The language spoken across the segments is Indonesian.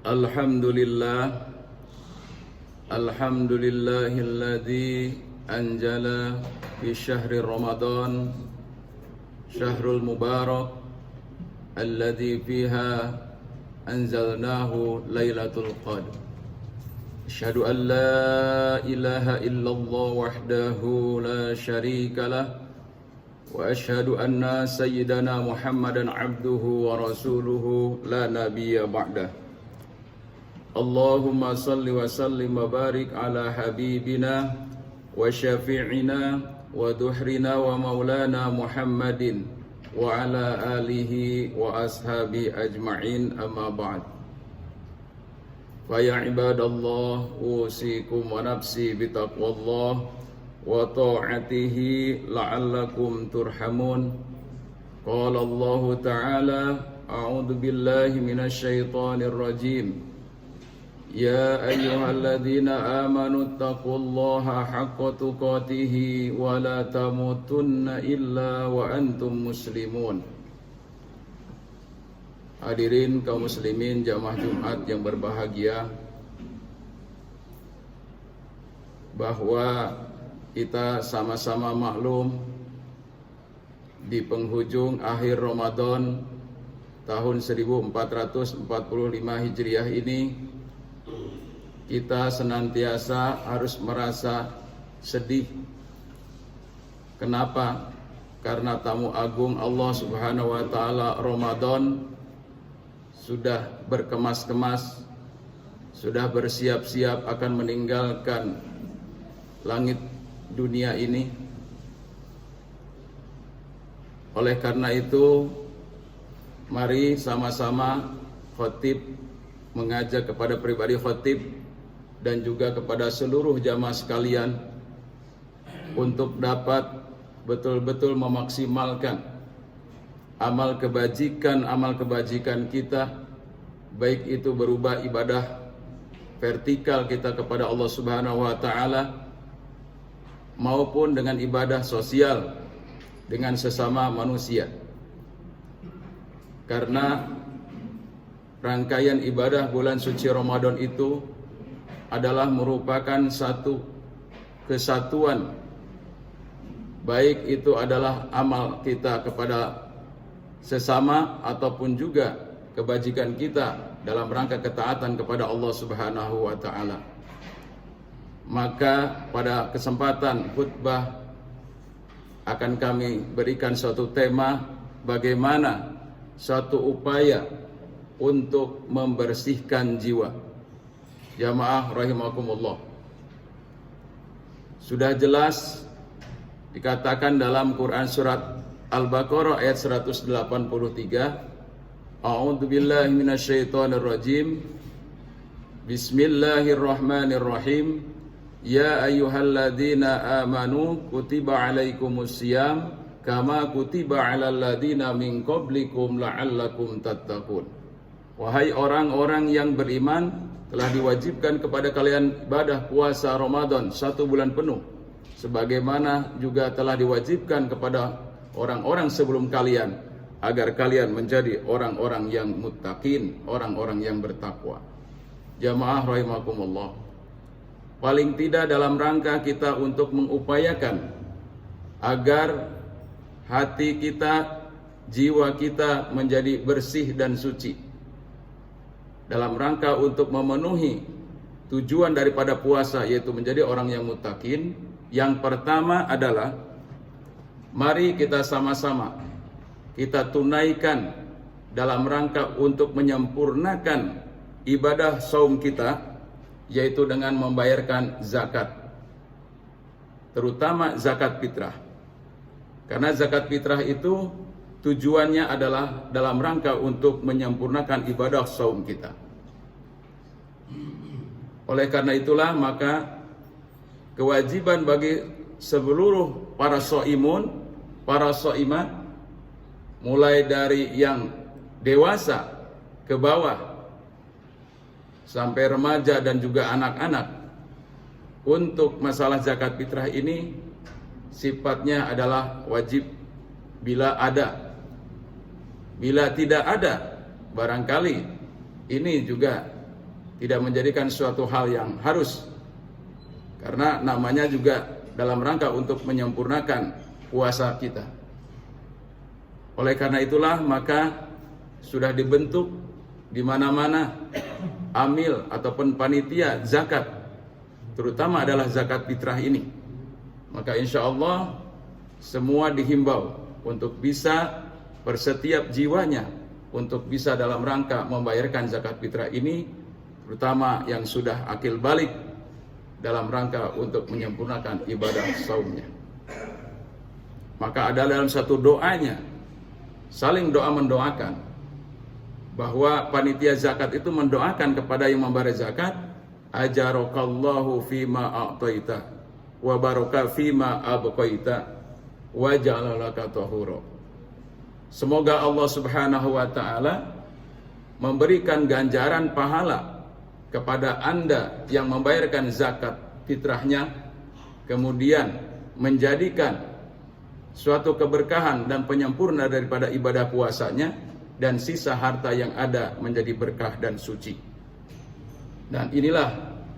Alhamdulillah, alhamdulillahilladzi anjala fi syahri Ramadan syahrul mubarak alladzi fiha anzalnahu lailatul qadr. Asyhadu an la ilaha illallah wahdahu la syarikalah wa asyhadu anna sayyidana Muhammadan abduhu wa rasuluhu la nabiyya ba'dah. Allahumma salli wa sallim wa barik ala habibina wa syafi'ina wa duhrina wa maulana Muhammadin wa ala alihi wa ashabi ajma'in, amma ba'd. Fa ya ibadallah, usikum wa nafsi bitaqwallah wa ta'atihi la'allakum turhamun. Qala Allah ta'ala, a'udzu billahi minasy syaithanir rajim. Ya ayyuhalladzina amanu taqullaha haqqa tuqatih wa la tamutunna illa wa antum muslimun. Hadirin kaum muslimin jamaah Jumat yang berbahagia, bahwa kita sama-sama maklum di penghujung akhir Ramadan tahun 1445 Hijriah ini, kita senantiasa harus merasa sedih. Kenapa? Karena tamu agung Allah Subhanahu wa taala Ramadan sudah berkemas-kemas, sudah bersiap-siap akan meninggalkan langit dunia ini. Oleh karena itu, mari sama-sama khatib mengajak kepada pribadi khatib dan juga kepada seluruh jamaah sekalian untuk dapat betul-betul memaksimalkan amal kebajikan kita, baik itu berupa ibadah vertikal kita kepada Allah Subhanahu wa taala maupun dengan ibadah sosial dengan sesama manusia. Karena rangkaian ibadah bulan suci Ramadan itu adalah merupakan satu kesatuan, baik itu adalah amal kita kepada sesama ataupun juga kebajikan kita dalam rangka ketaatan kepada Allah Subhanahu wa taala. Maka pada kesempatan khutbah akan kami berikan suatu tema, bagaimana suatu upaya untuk membersihkan jiwa. Jamaah rahimakumullah, sudah jelas dikatakan dalam Quran surat Al-Baqarah ayat 183, A'udzu billahi minasyaitonir rajim. Bismillahirrahmanirrahim. Ya ayyuhalladzina amanu kutiba alaikumusiyam kama kutiba alal ladzina min qablikum la'allakum tattaqun. Wahai orang-orang yang beriman, telah diwajibkan kepada kalian ibadah puasa Ramadan 1 bulan penuh, sebagaimana juga telah diwajibkan kepada orang-orang sebelum kalian, agar kalian menjadi orang-orang yang muttaqin, orang-orang yang bertakwa. Jamaah rahimakumullah, paling tidak dalam rangka kita untuk mengupayakan agar hati kita, jiwa kita menjadi bersih dan suci, dalam rangka untuk memenuhi tujuan daripada puasa, yaitu menjadi orang yang muttaqin. Yang pertama adalah mari kita sama-sama kita tunaikan dalam rangka untuk menyempurnakan ibadah saum kita, yaitu dengan membayarkan zakat, terutama zakat fitrah. Karena zakat fitrah itu tujuannya adalah dalam rangka untuk menyempurnakan ibadah saum kita. Oleh karena itulah maka kewajiban bagi seluruh para shaimun, para shaimat, mulai dari yang dewasa ke bawah sampai remaja dan juga anak-anak, untuk masalah zakat fitrah ini sifatnya adalah wajib bila ada. Bila tidak ada, barangkali ini juga tidak menjadikan suatu hal yang harus, karena namanya juga dalam rangka untuk menyempurnakan puasa kita. Oleh karena itulah maka sudah dibentuk di mana-mana amil ataupun panitia zakat, terutama adalah zakat fitrah ini. Maka insya Allah semua dihimbau untuk bisa bersetiap jiwanya untuk bisa dalam rangka membayarkan zakat fitrah ini, terutama yang sudah akil balik dalam rangka untuk menyempurnakan ibadah saumnya. Maka ada dalam satu doanya, saling doa mendoakan, bahwa panitia zakat itu mendoakan kepada yang membayar zakat, ajarakallahu fima a'taita wa baraka fima abqaita wa ja'alalaka tahura. Semoga Allah Subhanahu wa taala memberikan ganjaran pahala kepada Anda yang membayarkan zakat fitrahnya, kemudian menjadikan suatu keberkahan dan penyempurna daripada ibadah puasanya, dan sisa harta yang ada menjadi berkah dan suci. Dan inilah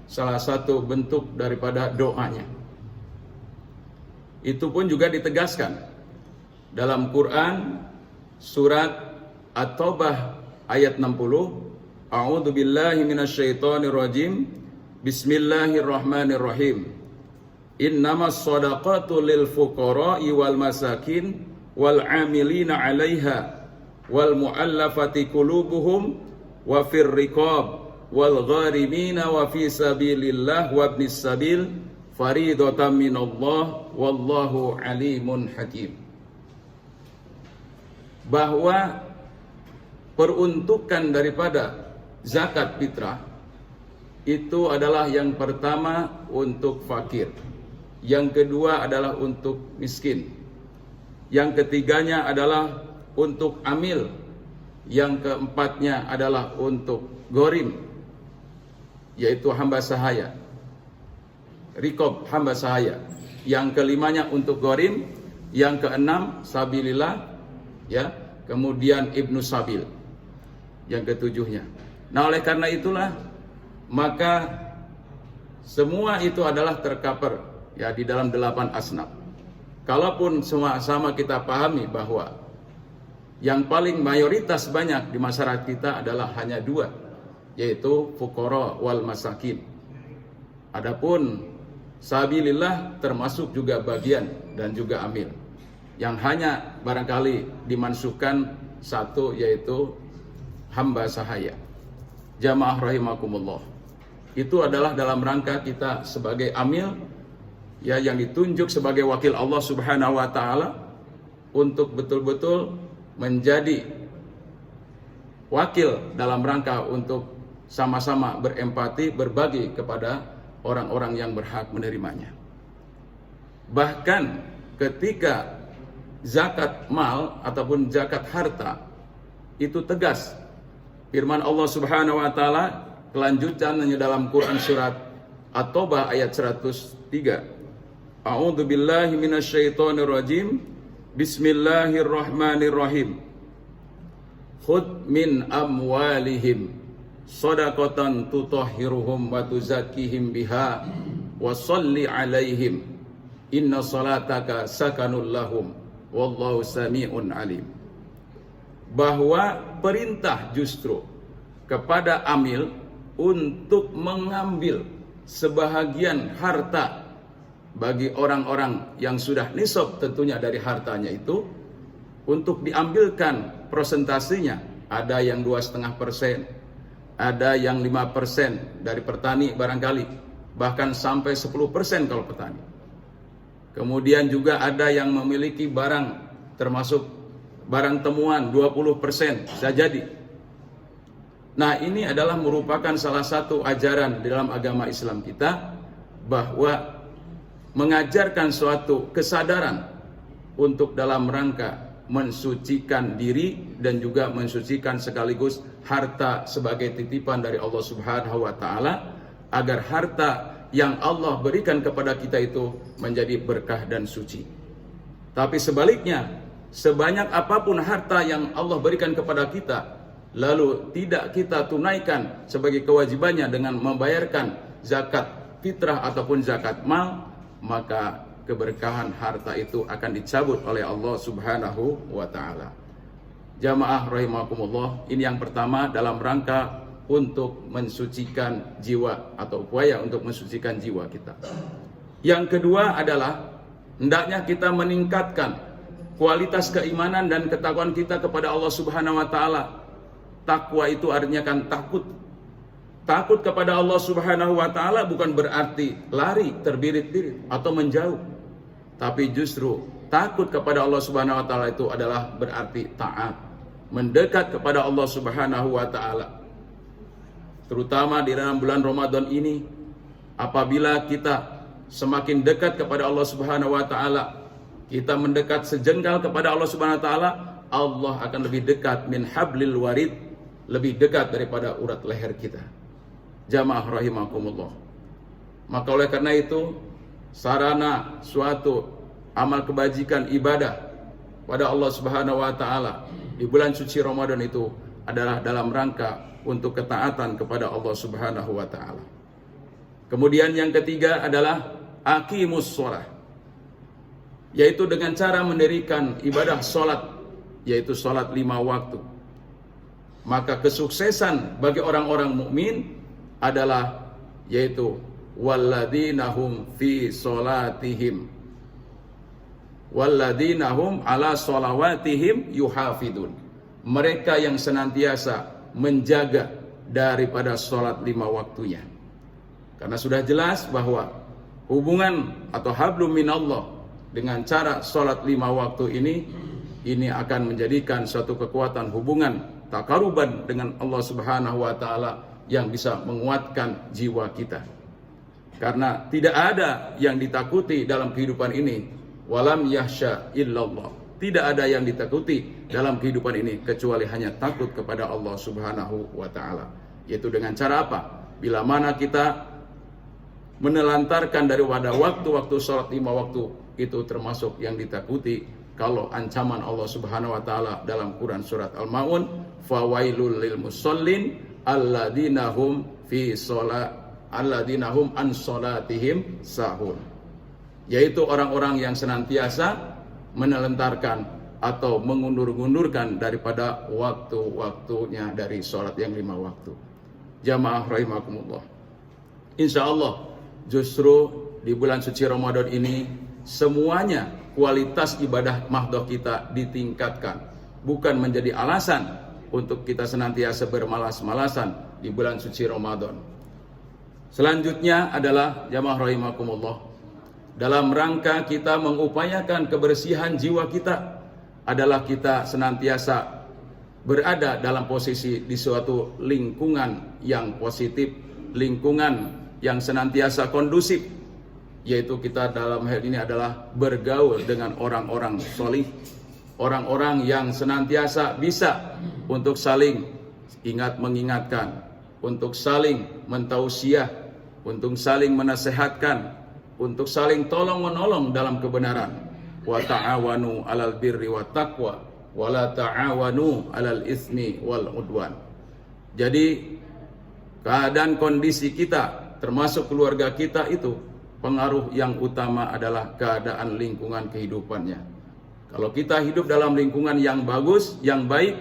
salah satu bentuk daripada doanya. Itu pun juga ditegaskan dalam Quran surat At-Taubah ayat 60, A'udzu billahi minasyaitonir rajim. Bismillahirrahmanirrahim. Innamas shadaqatu lil fuqara'i wal masakin wal 'amilina 'alaiha wal mu'allafati qulubuhum wa fir riqab wal gharimina wa fi sabilillah wa ibnis sabil faridatan minallah wallahu alimun hakim. Bahwa peruntukan daripada zakat fitrah itu adalah yang pertama untuk fakir, yang kedua adalah untuk miskin, yang ketiganya adalah untuk amil, yang keempatnya adalah untuk gorim, yaitu hamba sahaya, rikob hamba sahaya, yang kelimanya untuk gorim, yang keenam sabilillah, ya, kemudian ibnu sabil, yang ketujuhnya. Nah, oleh karena itulah maka semua itu adalah tercover ya di dalam 8 asnaf. Kalaupun sama kita pahami bahwa yang paling mayoritas banyak di masyarakat kita adalah hanya 2, yaitu fuqara wal masakin. Adapun sabilillah termasuk juga bagian dan juga amil. Yang hanya barangkali dimansuhkan satu, yaitu hamba sahaya. Jamaah rahimakumullah. Itu adalah dalam rangka kita sebagai amil, ya, yang ditunjuk sebagai wakil Allah Subhanahu wa taala untuk betul-betul menjadi wakil dalam rangka untuk sama-sama berempati, berbagi kepada orang-orang yang berhak menerimanya. Bahkan ketika zakat mal ataupun zakat harta itu tegas, firman Allah Subhanahu wa taala kelanjutannya dalam Quran surat At-Taubah ayat 103. A'udzu billahi minasyaitonir rajim. Bismillahirrahmanirrahim. Khudh min amwalihim shadaqatan tutahhiruhum wa tuzakkihim biha wa shalli 'alaihim inna salataka sakanul lahum wallahu sami'un alim. Bahwa perintah justru kepada amil untuk mengambil sebahagian harta bagi orang-orang yang sudah nisab tentunya dari hartanya itu, untuk diambilkan prosentasinya. Ada yang 2,5%, ada yang 5% dari petani barangkali, bahkan sampai 10% kalau petani. Kemudian juga ada yang memiliki barang, termasuk barang temuan 20% bisa jadi. Nah, ini adalah merupakan salah satu ajaran di dalam agama Islam kita, bahwa mengajarkan suatu kesadaran untuk dalam rangka mensucikan diri dan juga mensucikan sekaligus harta sebagai titipan dari Allah Subhanahu wa taala, agar harta yang Allah berikan kepada kita itu menjadi berkah dan suci. Tapi sebaliknya, sebanyak apapun harta yang Allah berikan kepada kita, lalu tidak kita tunaikan sebagai kewajibannya dengan membayarkan zakat fitrah ataupun zakat mal, maka keberkahan harta itu akan dicabut oleh Allah Subhanahu wa taala. Jamaah rahimakumullah, ini yang pertama dalam rangka untuk mensucikan jiwa atau upaya untuk mensucikan jiwa kita. Yang kedua adalah hendaknya kita meningkatkan kualitas keimanan dan ketakwaan kita kepada Allah Subhanahu wa taala. Takwa itu artinya kan takut. Takut kepada Allah Subhanahu wa taala bukan berarti lari, terbirit-birit atau menjauh. Tapi justru takut kepada Allah Subhanahu wa taala itu adalah berarti taat, mendekat kepada Allah Subhanahu wa taala. Terutama di dalam bulan Ramadan ini, apabila kita semakin dekat kepada Allah Subhanahu wa taala, kita mendekat sejengkal kepada Allah Subhanahu wa taala, Allah akan lebih dekat min hablil warid, lebih dekat daripada urat leher kita. Jamaah rahimakumullah. Maka oleh karena itu, sarana suatu amal kebajikan ibadah pada Allah Subhanahu wa taala di bulan suci Ramadan itu adalah dalam rangka untuk ketaatan kepada Allah Subhanahu wa taala. Kemudian yang ketiga adalah aqimus shalah, yaitu dengan cara mendirikan ibadah salat, yaitu salat 5 waktu. Maka kesuksesan bagi orang-orang mukmin adalah yaitu walladzinahum fi sholatihim walladzinahum ala sholawatihim yuhafidun. Mereka yang senantiasa menjaga daripada sholat 5 waktunya. Karena sudah jelas bahwa hubungan atau hablum minallah dengan cara sholat 5 waktu ini akan menjadikan suatu kekuatan hubungan takaruban dengan Allah Subhanahu wa taala yang bisa menguatkan jiwa kita. Karena tidak ada yang ditakuti dalam kehidupan ini, walam yahsya illallah. Tidak ada yang ditakuti dalam kehidupan ini kecuali hanya takut kepada Allah Subhanahu wa taala. Yaitu dengan cara apa? Bila mana kita menelantarkan daripada waktu-waktu sholat 5 waktu, itu termasuk yang ditakuti kalau ancaman Allah Subhanahu wa taala dalam Quran surat Al-Maun, fawailul lil musallin alladzinahum an sholatihim sahun. Yaitu orang-orang yang senantiasa menelantarkan atau mengundur-undurkan daripada waktu-waktunya dari sholat yang 5 waktu. Jamaah rahimakumullah. Insyaallah justru di bulan suci Ramadan ini semuanya kualitas ibadah mahdoh kita ditingkatkan, bukan menjadi alasan untuk kita senantiasa bermalas-malasan di bulan suci Ramadan. Selanjutnya adalah jamaah rahimakumullah, dalam rangka kita mengupayakan kebersihan jiwa kita adalah kita senantiasa berada dalam posisi di suatu lingkungan yang positif, lingkungan yang senantiasa kondusif, yaitu kita dalam hal ini adalah bergaul dengan orang-orang solih, orang-orang yang senantiasa bisa untuk saling mengingatkan, untuk saling mentausiah, untuk saling menasehatkan, untuk saling tolong-menolong dalam kebenaran. Wa ta'awanu 'alal birri wat taqwa wa la ta'awanu 'alal itsmi wal 'udwan. Jadi keadaan kondisi kita termasuk keluarga kita itu pengaruh yang utama adalah keadaan lingkungan kehidupannya. Kalau kita hidup dalam lingkungan yang bagus, yang baik,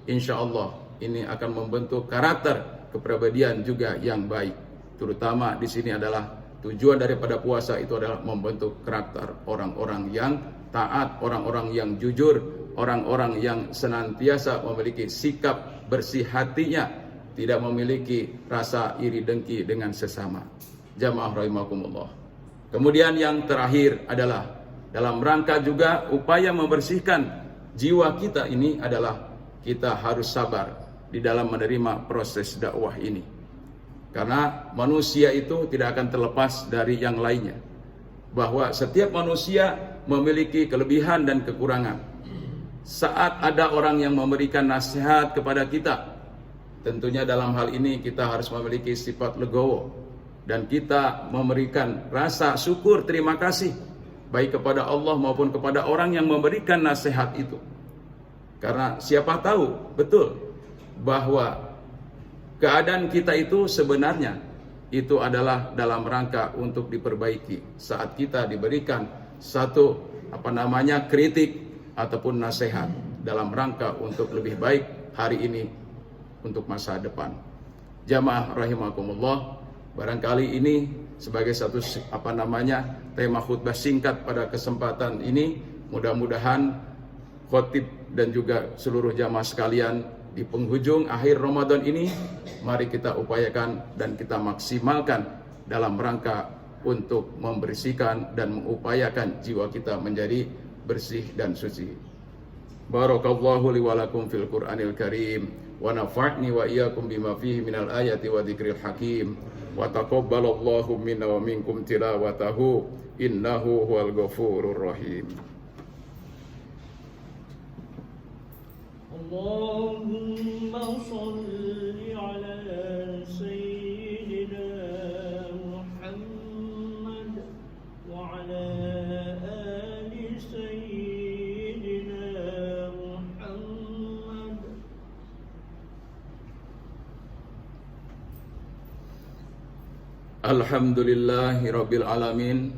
insya Allah ini akan membentuk karakter kepribadian juga yang baik. Terutama di sini adalah tujuan daripada puasa itu adalah membentuk karakter orang-orang yang taat, orang-orang yang jujur, orang-orang yang senantiasa memiliki sikap bersih hatinya, tidak memiliki rasa iri dengki dengan sesama. Jamaah rahimakumullah. Kemudian yang terakhir adalah dalam rangka juga upaya membersihkan jiwa kita ini adalah kita harus sabar di dalam menerima proses dakwah ini. Karena manusia itu tidak akan terlepas dari yang lainnya. Bahwa setiap manusia memiliki kelebihan dan kekurangan. Saat ada orang yang memberikan nasihat kepada kita, tentunya dalam hal ini kita harus memiliki sifat legowo. Dan kita memberikan rasa syukur terima kasih baik kepada Allah maupun kepada orang yang memberikan nasihat itu. Karena siapa tahu betul bahwa keadaan kita itu sebenarnya itu adalah dalam rangka untuk diperbaiki saat kita diberikan satu kritik ataupun nasihat dalam rangka untuk lebih baik hari ini untuk masa depan. Jamaah rahimakumullah, barangkali ini sebagai satu tema khutbah singkat pada kesempatan ini, mudah-mudahan khotib dan juga seluruh jamaah sekalian di penghujung akhir Ramadan ini, mari kita upayakan dan kita maksimalkan dalam rangka untuk membersihkan dan mengupayakan jiwa kita menjadi bersih dan suci. Barakallahu li wa lakum fil Qur'anil Karim wa nafa'ni wa iyyakum bima fihi minal ayati wa dzikril hakim wa taqabbalallahu minna wa minkum tilawatahu innahu huwal ghafurur rahim. Allahumma shalli ala sayyidina Muhammad wa ala ali sayyidina Muhammad. Alhamdulillahi rabbil alamin.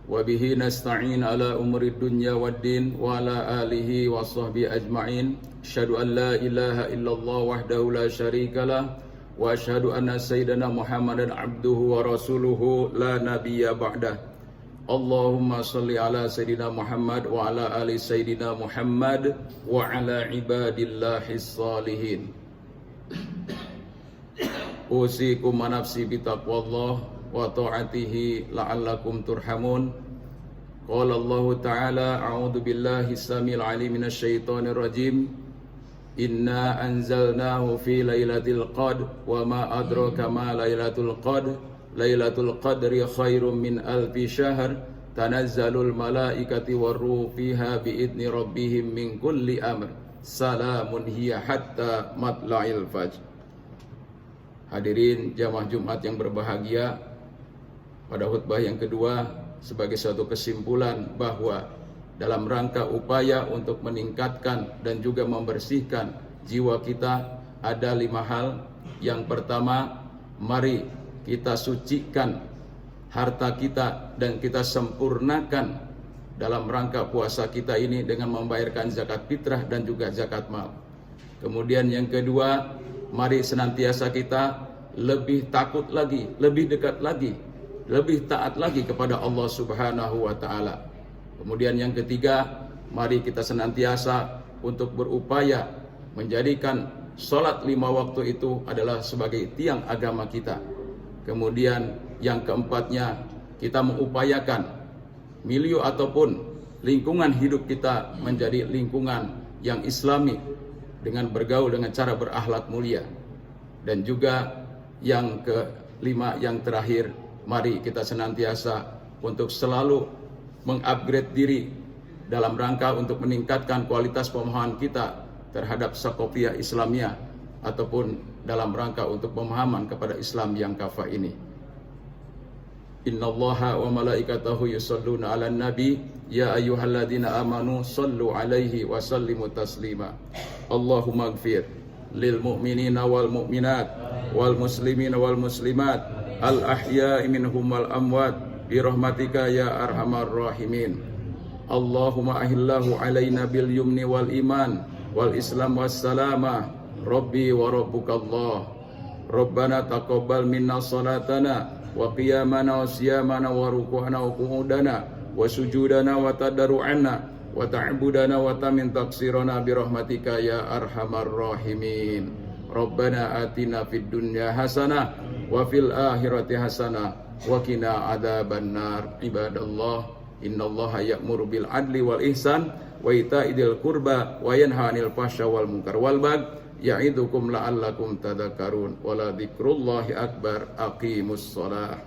Wa bihi nasta'in ala umuri dunya waddin wa ala alihi wa sahbihi ajma'in. Asyhadu an la ilaha illallah wahdahu la syarikalah wa asyhadu anna sayyidana Muhammadan abduhu wa rasuluhu la nabiyya ba'dah. Allahumma shalli ala sayyidina Muhammad wa ala ali sayyidina Muhammad wa ala ibadillahis salihin. Usikum wa nafsi bitaqwallah wa ta'atihi la'allakum turhamun. Qala Allah Ta'ala, a'udzu billahi samil alim minasy syaithanir rajim. Inna anzalnahu fi lailatul qadr wa ma adraka ma lailatul qadr. Lailatul qadri khairum min alfi syahr. Tanazzalul malaikati warruhu fiha biidzni rabbihim min kulli amr. Salamun hiya hatta matla'il fajr. Hadirin jamaah Jumat yang berbahagia, pada khutbah yang kedua sebagai suatu kesimpulan bahwa dalam rangka upaya untuk meningkatkan dan juga membersihkan jiwa kita ada 5 hal. Yang pertama, mari kita sucikan harta kita dan kita sempurnakan dalam rangka puasa kita ini dengan membayarkan zakat fitrah dan juga zakat mal. Kemudian yang kedua, mari senantiasa kita lebih takut lagi, lebih dekat lagi, lebih taat lagi kepada Allah Subhanahu wa Ta'ala. Kemudian yang ketiga, mari kita senantiasa untuk berupaya menjadikan sholat 5 waktu itu adalah sebagai tiang agama kita. Kemudian yang keempatnya, kita mengupayakan milieu ataupun lingkungan hidup kita menjadi lingkungan yang islami dengan bergaul dengan cara berakhlak mulia. Dan juga yang kelima, yang terakhir, mari kita senantiasa untuk selalu mengupgrade diri dalam rangka untuk meningkatkan kualitas pemahaman kita terhadap Saqafiyah Islamiyah ataupun dalam rangka untuk pemahaman kepada Islam yang kafah ini. Innallaha wa malaikatahu yusholluna 'alan nabi ya ayyuhalladzina amanu shallu 'alaihi wa sallimu taslima. Allahumma ighfir lil mu'minina wal mu'minat wal muslimina wal muslimat al ahya'i minhum wal amwat bi rahmatika ya arhamar rahimin. Allahumma ahillahu alaina bil yumni wal iman wal islam was salamah. Rabbi wa rabbukallah. Rabbana taqabbal minna salatana wa qiyamana wa siyamana wa ruku'ana wa qu'udana wa sujudana wa tadarru'ana wa ta'budana wa tamin taksirana bi rahmatika ya arhamar rahimin. Rabbana atina fid dunya hasanah wa fil akhirati hasanah wa qina adzabannar. Ibadallah, innallaha ya'muru bil adli wal ihsan wa ita'idil qurba wa yanha 'anil fahsya wal munkar wal baghi ya'idukum la'allakum tadhakkarun. Wa la dzikrullahi akbar. Aqimus shalah.